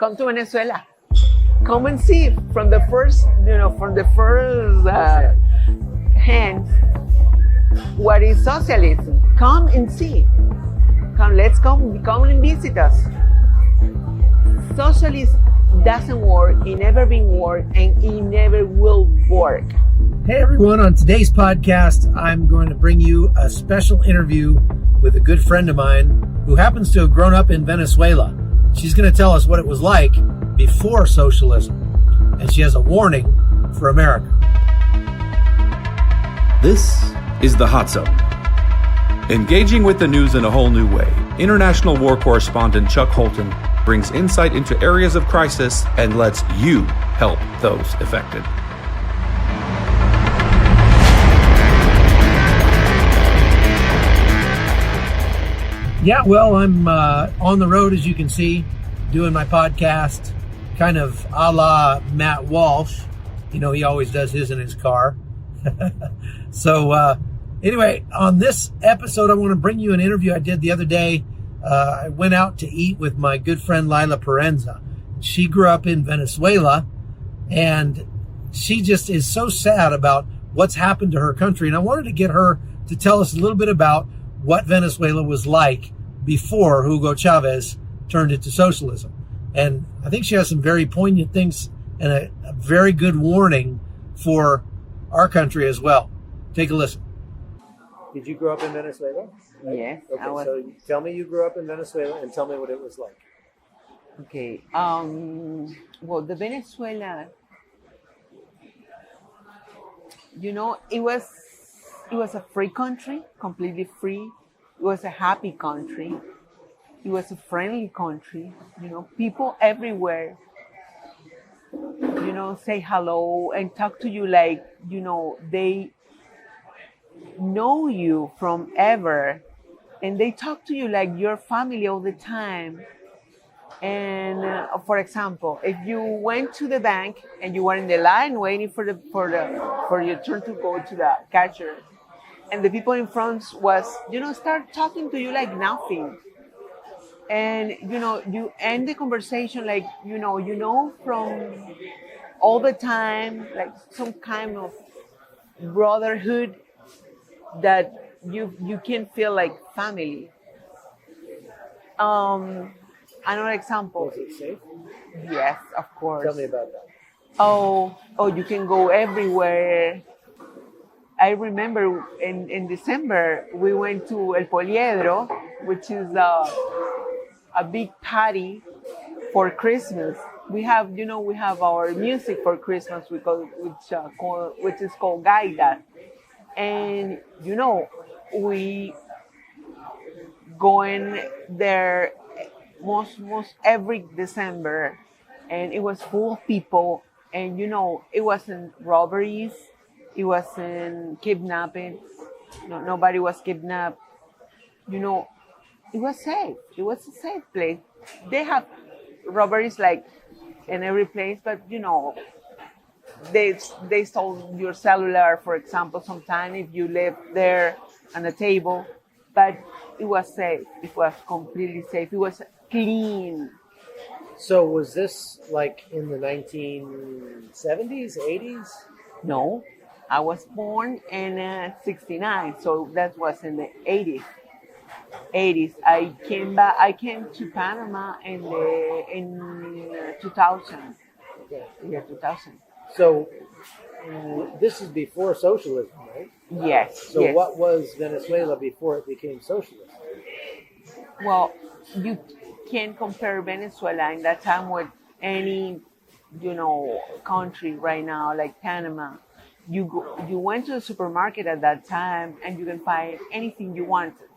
come to Venezuela. Come and see from the first hand what is socialism. Come and see. Let's come and visit us. Socialism doesn't work, it never been worked, and it never will work. Hey everyone, on today's podcast, I'm going to bring you a special interview with a good friend of mine who happens to have grown up in Venezuela. She's going to tell us what it was like before socialism, and she has a warning for America. This is The Hot Zone. Engaging with the news in a whole new way, international war correspondent Chuck Holton brings insight into areas of crisis and lets you help those affected. Yeah, well, I'm on the road, as you can see, doing my podcast, kind of a la Matt Walsh. You know, he always does his in his car. So anyway, on this episode, I want to bring you an interview I did the other day. I went out to eat with my good friend Laila Proenza. She grew up in Venezuela, and she just is so sad about what's happened to her country. And I wanted to get her to tell us a little bit about what Venezuela was like before Hugo Chavez turned it to socialism. And I think she has some very poignant things and a very good warning for our country as well. Take a listen. Did you grow up in Venezuela? Yes. Okay, so tell me you grew up in Venezuela and tell me what it was like. Okay. Well, the Venezuela, you know, it was a free country, completely free. It was a happy country. It was a friendly country. You know, people everywhere, you know, say hello and talk to you like, you know, they know you from ever. And they talk to you like your family all the time. And for example, if you went to the bank and you were in the line waiting for your turn to go to the cashier, and the people in front was, you know, start talking to you like nothing. And, you know, you end the conversation like, you know, from all the time, like some kind of brotherhood that you can feel like family. Another example. Was it safe? Yes, of course. Tell me about that. Oh, you can go everywhere. I remember in December, we went to El Poliedro, which is a big party for Christmas. We have our music for Christmas, which is called Gaida. And, you know, we going there most every December, and it was full of people. And, you know, it wasn't robberies. It wasn't kidnapping. No, nobody was kidnapped. You know, it was safe. It was a safe place. They have robberies like in every place, but you know, they stole your cellular, for example, sometime if you live there on a table. But it was safe. It was completely safe. It was clean. So was this like in the 1970s, 80s? No. I was born in 69, so that was in the 80s. I came to Panama in 2000. Okay. Yeah, 2000. So this is before socialism, right? Yes. So yes. what was Venezuela before it became socialist? Well, you can't compare Venezuela in that time with any, you know, country right now like Panama. You went to the supermarket at that time and you can find anything you wanted.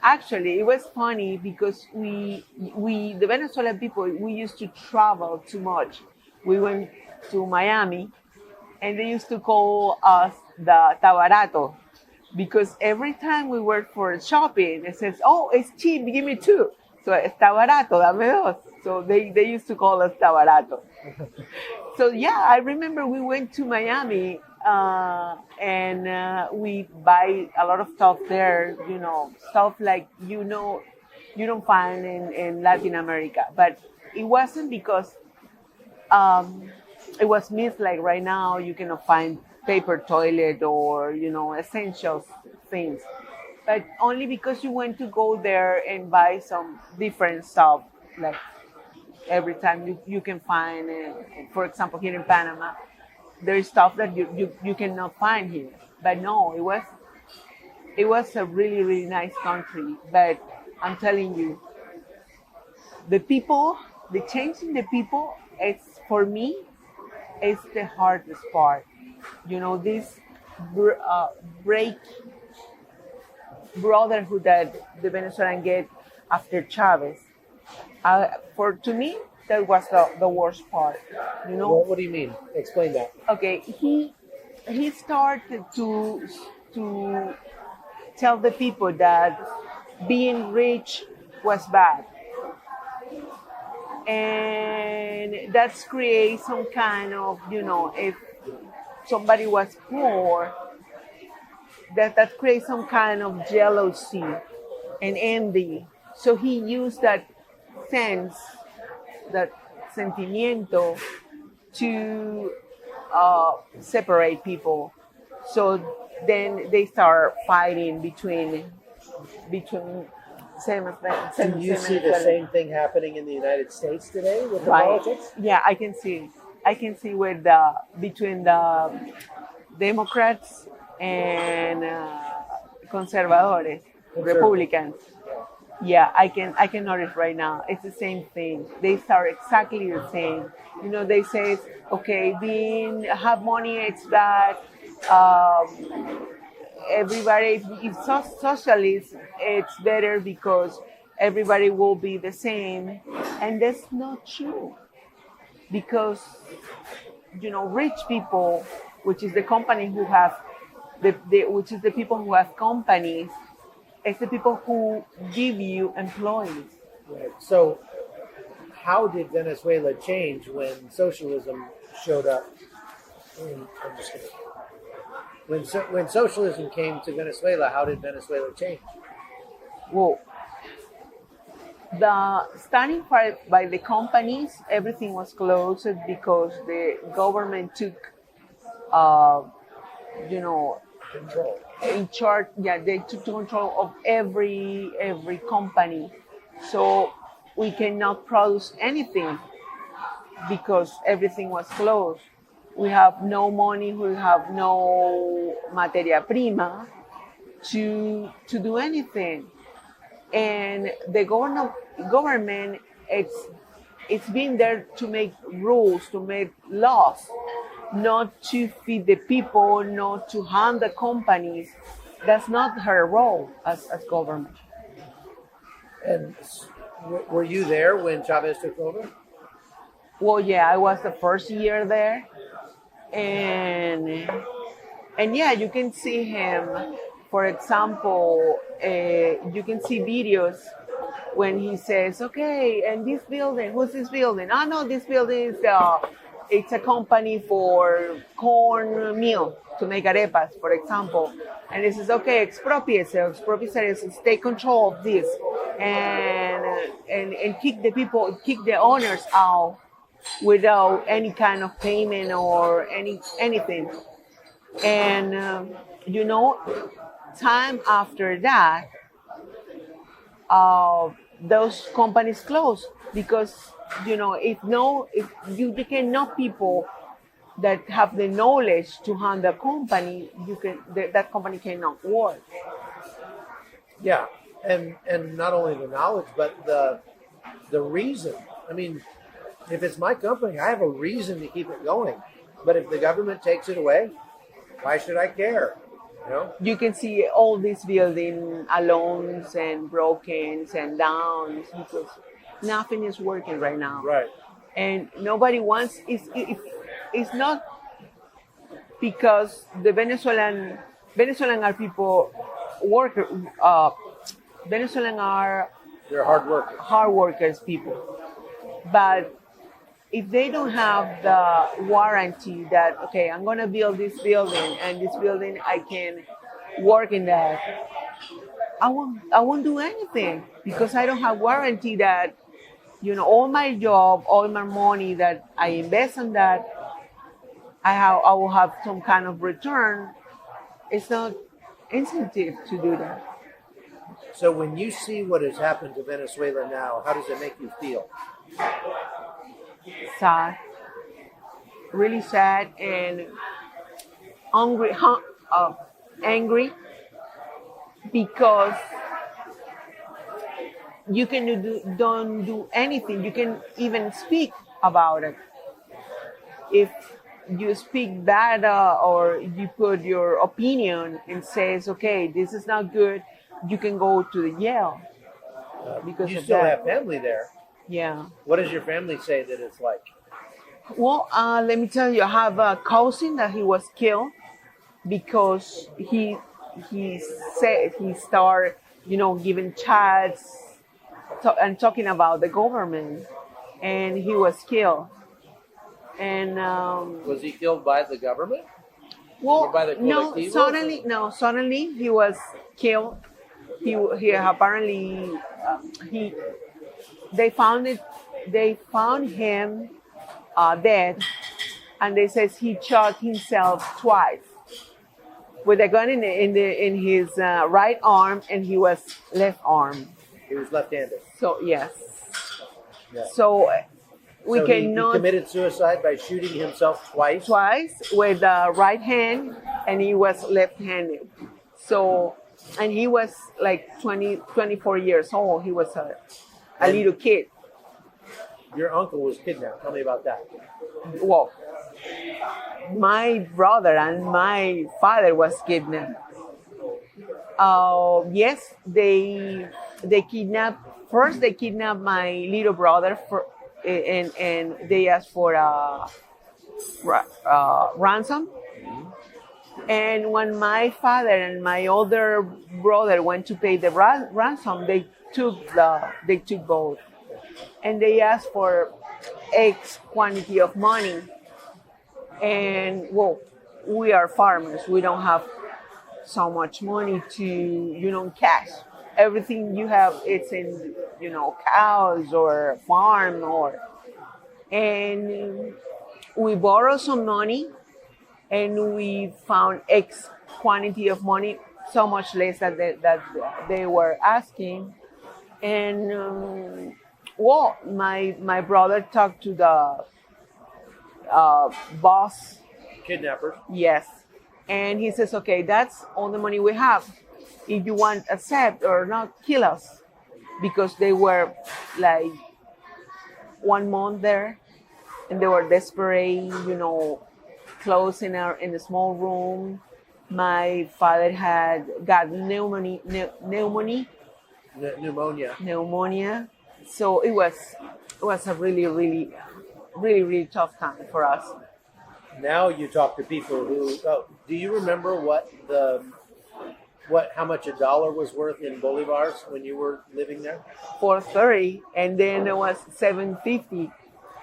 Actually, it was funny because we the Venezuelan people, we used to travel too much. We went to Miami and they used to call us the Tabarato because every time we were for shopping, it says, oh, it's cheap, give me two. So está barato, dame dos. So they used to call us Tabarato. So yeah, I remember we went to Miami and we buy a lot of stuff there, you know, stuff like, you know, you don't find in Latin America. But it wasn't because um, it was missed. Like right now, you cannot find paper toilet or essential things, but only because you went to go there and buy some different stuff. Like every time you can find, for example, here in Panama, there is stuff that you cannot find here. But no, it was a really really nice country. But I'm telling you, the people, the change in the people, it's for me, it's the hardest part. This break brotherhood that the Venezuelan get after Chavez. To me, that was the worst part. What do you mean? Explain that. Okay, he started to tell the people that being rich was bad, and that's create some kind of if somebody was poor, that creates some kind of jealousy and envy. So he used that sense, that sentimiento, to separate people. So then they start fighting between. Do you see the same thing happening in the United States today with the Right. politics? Yeah, I can see. I can see with between the Democrats and conservadores, Republicans. Yeah, I can notice right now. It's the same thing. They start exactly the same. They say, okay, being have money, it's bad. Everybody, if socialist, it's better because everybody will be the same, and that's not true. Because rich people, which is the company who have which is the people who have companies, it's the people who give you employees. Right. So, how did Venezuela change when socialism showed up? I'm just kidding. When socialism came to Venezuela, how did Venezuela change? Well, the starting part by the companies, everything was closed because the government took, Control. in charge. Yeah, they took control of every company. So we cannot produce anything because everything was closed. We have no money. We have no materia prima to do anything. And the government, it's been there to make rules, to make laws, not to feed the people, not to harm the companies. That's not her role as government. And were you there when Chavez took over? Well, yeah, I was the first year there, and yeah, you can see him. For example, you can see videos when he says, "Okay, and this building, who's this building? Oh no, this building is it's a company for corn meal to make arepas, for example." And he says, "Okay, expropiate is take control of this, and kick the people, kick the owners out without any kind of payment or anything." And time after that, those companies close because if you cannot people that have the knowledge to handle company, that company cannot work. Yeah, and not only the knowledge, but the reason. I mean, if it's my company, I have a reason to keep it going. But if the government takes it away, why should I care? You can see all these building alone and broken and downs because nothing is working right now. Right. And nobody wants. It's not because the Venezuelan are people worker. Venezuelan are They're hard workers. hard workers people, but if they don't have the warranty that, okay, I'm going to build this building and this building I can work in that, I won't do anything because I don't have warranty that all my job, all my money that I invest in that, I will have some kind of return. It's not incentive to do that. So when you see what has happened to Venezuela now, how does it make you feel? Sad, really sad, and angry, angry because you don't do anything. You can even speak about it. If you speak bad or you put your opinion and says, okay, this is not good, you can go to the jail because You of still that. have family there. Yeah. What does your family say that it's like? Well, let me tell you, I have a cousin that he was killed because he said he started, giving chats and talking about the government, and he was killed. And Was he killed by the government? well, Or by the no, colectivos? suddenly he was killed. He apparently they found him dead, and they says he shot himself twice with a gun in his right arm, and he was left arm. He was left-handed. So yes, Yeah. so we So cannot. he committed suicide by shooting himself twice. With the right hand, and he was left-handed. So, and he was like 24 years old. He was a little kid. Your uncle was kidnapped. Tell me about that. Well, my brother and my father was kidnapped. Yes, they kidnapped. First, they kidnapped my little brother and they asked for a ransom. And when my father and my older brother went to pay the ransom, they took both, and they asked for X quantity of money. And well, we are farmers. We don't have so much money to cash. Everything you have, it's in cows or farm and we borrow some money, and we found X quantity of money, so much less that they were asking. And well, my brother talked to the boss. Kidnappers. Yes, and he says, okay, that's all the money we have. If you want, accept or not, kill us, because they were like 1 month there, and they were desperate, closed in a small room. My father had got pneumonia. So it was a really, really, really, really tough time for us. Now you talk to people who. Oh, do you remember how much a dollar was worth in bolivars when you were living there? $4.30, and then it was $7.50.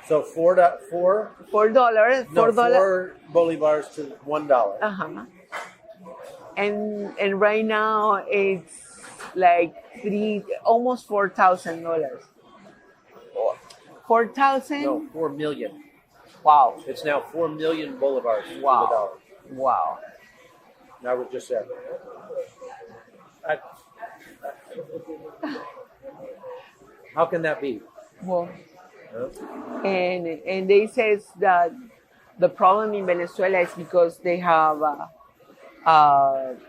So $4. $4. No, $4 bolivars to $1. And right now it's like almost $4,000. 4,000? No, 4 million. Wow. It's now 4 million bolivars to the Wow. dollar. Wow. I was just there. How can that be? Well, Huh? and they says that the problem in Venezuela is because they have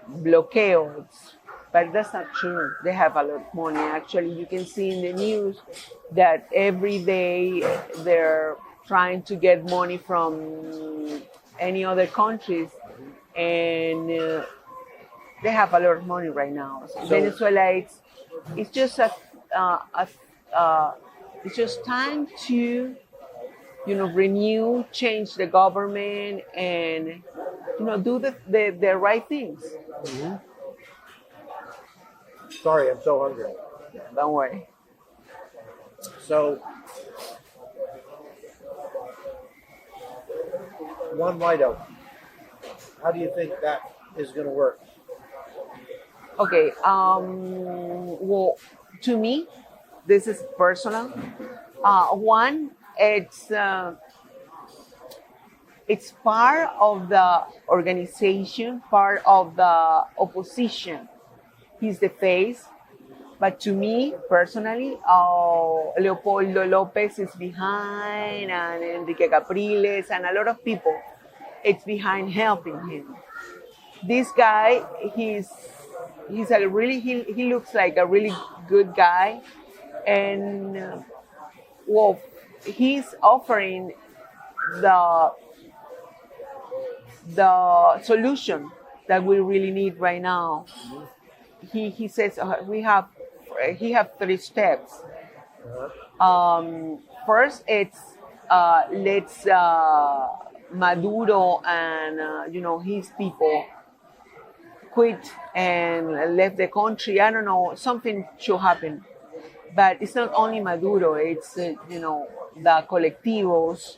blockades, but that's not true. They have a lot of money. Actually, you can see in the news that every day they're trying to get money from any other countries, and they have a lot of money right now. So Venezuela, it's just it's just time to renew, change the government, and do the right things. Mm-hmm. Sorry, I'm so hungry. Don't worry. So, Juan Guaido, how do you think that is going to work? Okay. Well, to me, this is personal. One, it's part of the organization, part of the opposition. He's the face. But to me, personally, Leopoldo Lopez is behind, and Enrique Capriles, and a lot of people, it's behind helping him. This guy, he's a really, he looks like a really good guy. And, well, he's offering the solution that we really need right now. He says he have 3 steps. First, it's let's Maduro and his people quit and left the country. I don't know, something should happen. But it's not only Maduro. It's the colectivos,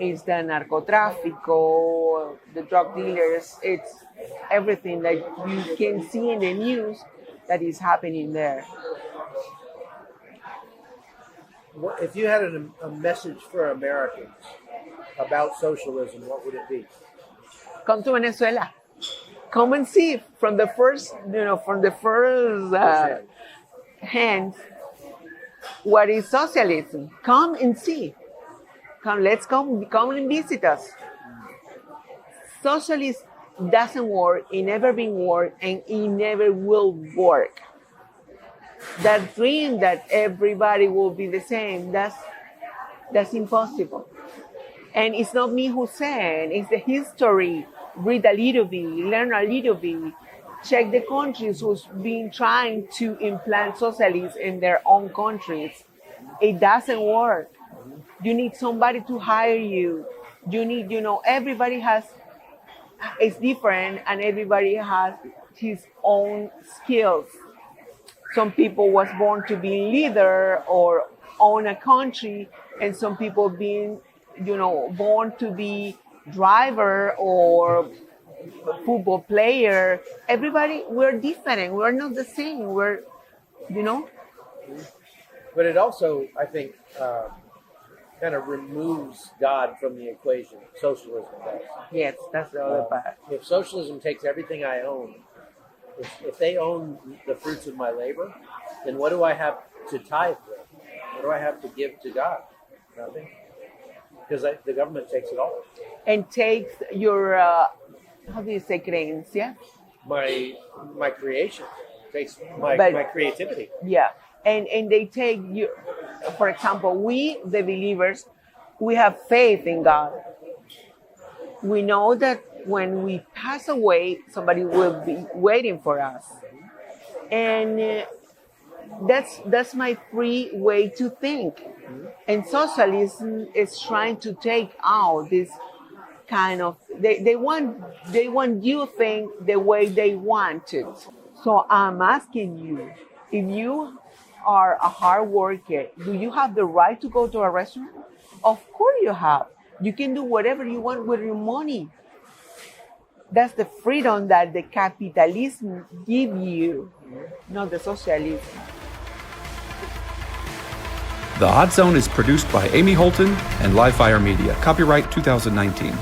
it's the narcotráfico, the drug dealers. It's everything that you can see in the news that is happening there. If you had a message for Americans about socialism, what would it be? Come to Venezuela. Come and see from the first hand what is socialism. Come and see. Let's come and visit us. Socialism doesn't work. It never been worked, and it never will work. That dream that everybody will be the same, that's impossible. And it's not me who's saying, it's the history. Read a little bit, learn a little bit, check the countries who's been trying to implant socialism in their own countries. It doesn't work. You need somebody to hire you. You need, everybody it's different, and everybody has his own skills. Some people was born to be leader or own a country, and some people being, born to be driver or football player. Everybody, we're different. We're not the same. We're. But it also, I think, kind of removes God from the equation. Socialism does. Yes, that's the other part. If socialism takes everything I own, if they own the fruits of my labor, then what do I have to tithe with? What do I have to give to God? Nothing. Because the government takes it all. And takes your, how do you say, creencia? My creation. Takes my creativity. Yeah. And they take you, for example, we, the believers, we have faith in God. We know that when we pass away, somebody will be waiting for us. And that's my free way to think. And socialism is trying to take out this kind of, they want you to think the way they want it. So I'm asking you, if you are a hard worker, do you have the right to go to a restaurant? Of course you have. You can do whatever you want with your money. That's the freedom that the capitalism give you, not the socialism. The Hot Zone is produced by Amy Holton and Livefire Media. Copyright 2019.